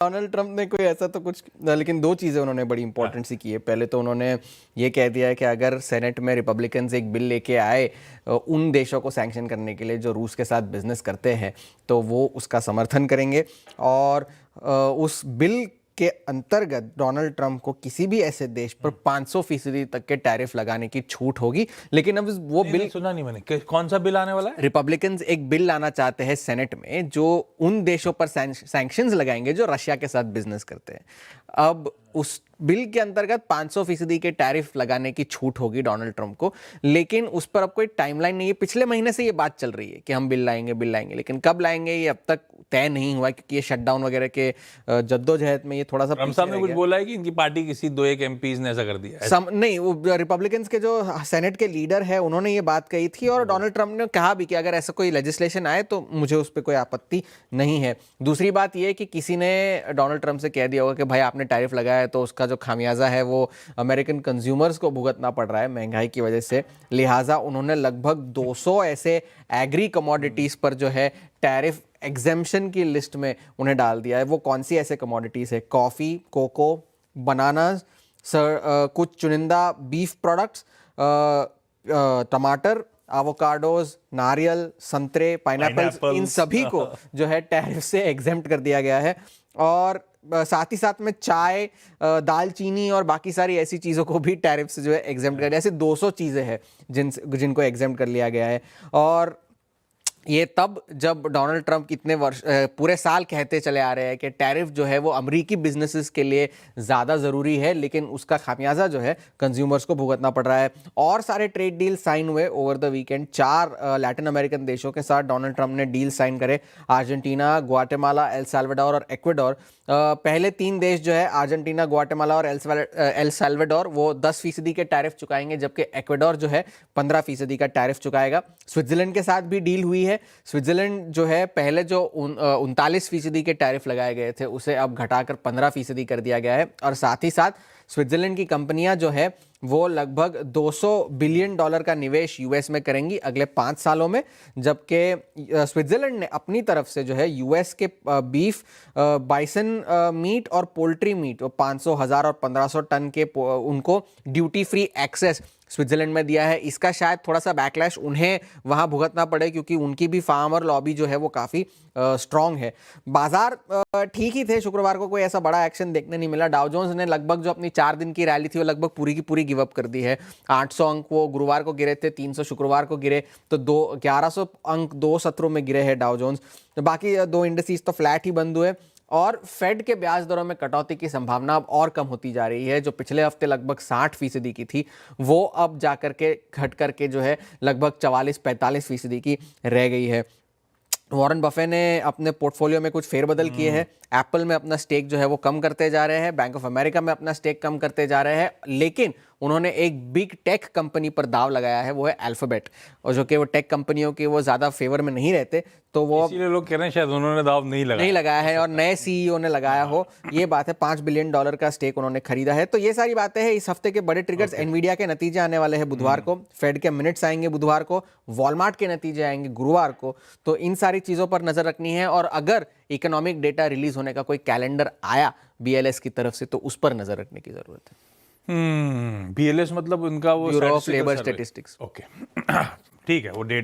Donald Trump ने कोई ऐसा तो कुछ, लेकिन दो चीज़ें उन्होंने बड़ी इंपॉर्टेंट सी की है। पहले तो उन्होंने ये कह दिया है कि अगर सेनेट में रिपब्लिकन्स एक बिल लेके आए उन देशों को सैंक्शन करने के लिए जो रूस के साथ बिजनेस करते हैं, तो वो उसका समर्थन करेंगे। और उस बिल के अंतर्गत डोनाल्ड ट्रंप को किसी भी ऐसे देश पर 500% तक के टैरिफ लगाने की छूट होगी। लेकिन अब वो बिल सुना नहीं मैंने, कौन सा बिल आने वाला है? रिपब्लिकन्स एक बिल लाना चाहते हैं सेनेट में जो उन देशों पर सैंक्शंस लगाएंगे जो रशिया के साथ बिजनेस करते हैं। अब उस बिल के अंतर्गत 500% के टैरिफ लगाने की छूट होगी डोनाल्ड ट्रंप को, लेकिन उस पर अब कोई टाइमलाइन नहीं है। पिछले महीने से ये बात चल रही है कि हम बिल लाएंगे, लेकिन कब लाएंगे ये अब तक तय नहीं हुआ, क्योंकि ये शटडाउन वगैरह के जद्दोजहद में ये थोड़ा सा ट्रंप साहब ने कुछ बोला है कि इनकी पार्टी किसी दो एक एमपीज ने ऐसा कर दिया है? नहीं, वो रिपब्लिकन्स के जो सेनेट के लीडर है उन्होंने ये बात कही थी, और डोनाल्ड ट्रंप ने कहा भी कि अगर ऐसा कोई लेजिस्लेशन आए तो मुझे उस पर कोई आपत्ति नहीं है। दूसरी बात ये कि किसी ने डोनाल्ड ट्रंप से कह दिया होगा कि भाई आपने टैरिफ लगाया है तो उसका जो खामियाजा है वो अमेरिकन कंज्यूमर्स को भुगतना पड़ रहा है महंगाई की वजह से। लिहाजा उन्होंने लगभग 200 ऐसे एग्री कमोडिटीज पर जो है टैरिफ एग्जेम्पशन की लिस्ट में उन्हें डाल दिया है। वो कौन सी ऐसे कमोडिटीज है? कॉफी, कोको, बनानास, कुछ चुनिंदा बीफ प्रोडक्ट्स, टमाटर, एवोकाडोज, नारियल, संतरे, पाइनएप्पल्स, इन सभी को जो है टैरिफ से एग्जेम्प्ट कर दिया गया है। और साथ ही साथ में चाय, दालचीनी और बाकी सारी ऐसी चीज़ों को भी टैरिफ से जो है एग्जेम्प्ट कर दिया। ऐसे 200 चीज़ें हैं जिनको एग्जेम्प्ट कर लिया गया है। और ये तब जब डोनाल्ड ट्रंप इतने वर्ष पूरे साल कहते चले आ रहे हैं कि टैरिफ जो है वो अमेरिकी बिजनेसेस के लिए ज़्यादा ज़रूरी है, लेकिन उसका खामियाजा जो है कंज्यूमर्स को भुगतना पड़ रहा है। और सारे ट्रेड डील साइन हुए over the weekend. 4 Latin American देशों के साथ डोनाल्ड ट्रंप ने डील साइन करे, अर्जेंटीना, ग्वाटेमाला, एल साल्वाडोर और एक्वाडोर। पहले 3 देश जो है अर्जेंटीना, ग्वाटेमाला और एल साल्वाडोर, वो 10% के टैरिफ चुकाएंगे, जबकि एक्वाडोर जो है 15% का टैरिफ चुकाएगा। स्विट्जरलैंड के साथ भी डील हुई है। स्विट्जरलैंड जो है पहले जो 39% के टैरिफ लगाए गए थे उसे अब घटाकर 15% कर दिया गया है। और साथ ही साथ स्विट्जरलैंड की कंपनियां जो है वो लगभग $200 बिलियन का निवेश यूएस में करेंगी अगले 5 सालों में, जबकि स्विट्जरलैंड ने अपनी तरफ से जो है यूएस के बीफ, बाइसन मीट और पोल्ट्री मीट 500, 1000 और 1500 टन के उनको ड्यूटी फ्री एक्सेस स्विट्जरलैंड में दिया है। इसका शायद थोड़ा सा बैकलैश उन्हें वहां भुगतना पड़े, क्योंकि उनकी भी फार्मर लॉबी जो है वो काफ़ी स्ट्रांग है। बाजार ठीक ही थे, शुक्रवार को कोई ऐसा बड़ा एक्शन देखने नहीं मिला। डाउ जोन्स ने लगभग जो अपनी 4 दिन की रैली थी वो लगभग पूरी की पूरी गिव अप कर दी है। 800 अंक वो गुरुवार को गिरे थे, 300 शुक्रवार को गिरे, तो 1100 अंक 2 सत्रों में गिरे हैं डाउ जोन्स। बाकी 2 इंडिसेस तो फ्लैट ही बंद हुए। और फेड के ब्याज दरों में कटौती की संभावना अब और कम होती जा रही है। जो पिछले हफ्ते लगभग 60% की थी वो अब जाकर के घट करके जो है लगभग 44-45% की रह गई है। वॉरेन बफे ने अपने पोर्टफोलियो में कुछ फेरबदल किए हैं। एप्पल में अपना स्टेक जो है वो कम करते जा रहे हैं, बैंक ऑफ अमेरिका में अपना स्टेक कम करते जा रहे हैं, लेकिन उन्होंने एक बिग टेक कंपनी पर दाव लगाया है, वो है अल्फाबेट। और जो कि वो टेक कंपनियों के वो ज़्यादा फेवर में नहीं रहते, तो वो इसीलिए लोग कह रहे हैं शायद उन्होंने दाव नहीं लगाया है और नए सीईओ ने लगाया हो, ये बात है। $5 बिलियन का स्टेक उन्होंने खरीदा है। तो ये सारी बातें हैं। इस हफ्ते के बड़े ट्रिगर्स, एनवीडिया के नतीजे आने वाले हैं बुधवार को, फेड के मिनट्स आएंगे बुधवार को, वॉलमार्ट के नतीजे आएंगे गुरुवार को। तो इन सारी चीज़ों पर नजर रखनी है। और अगर इकोनॉमिक डेटा रिलीज होने का कोई कैलेंडर आया बीएलएस की तरफ से तो उस पर नजर रखने की जरूरत है। बीएलएस मतलब उनका वो bureau of labour statistics. Okay ठीक है, वो डेट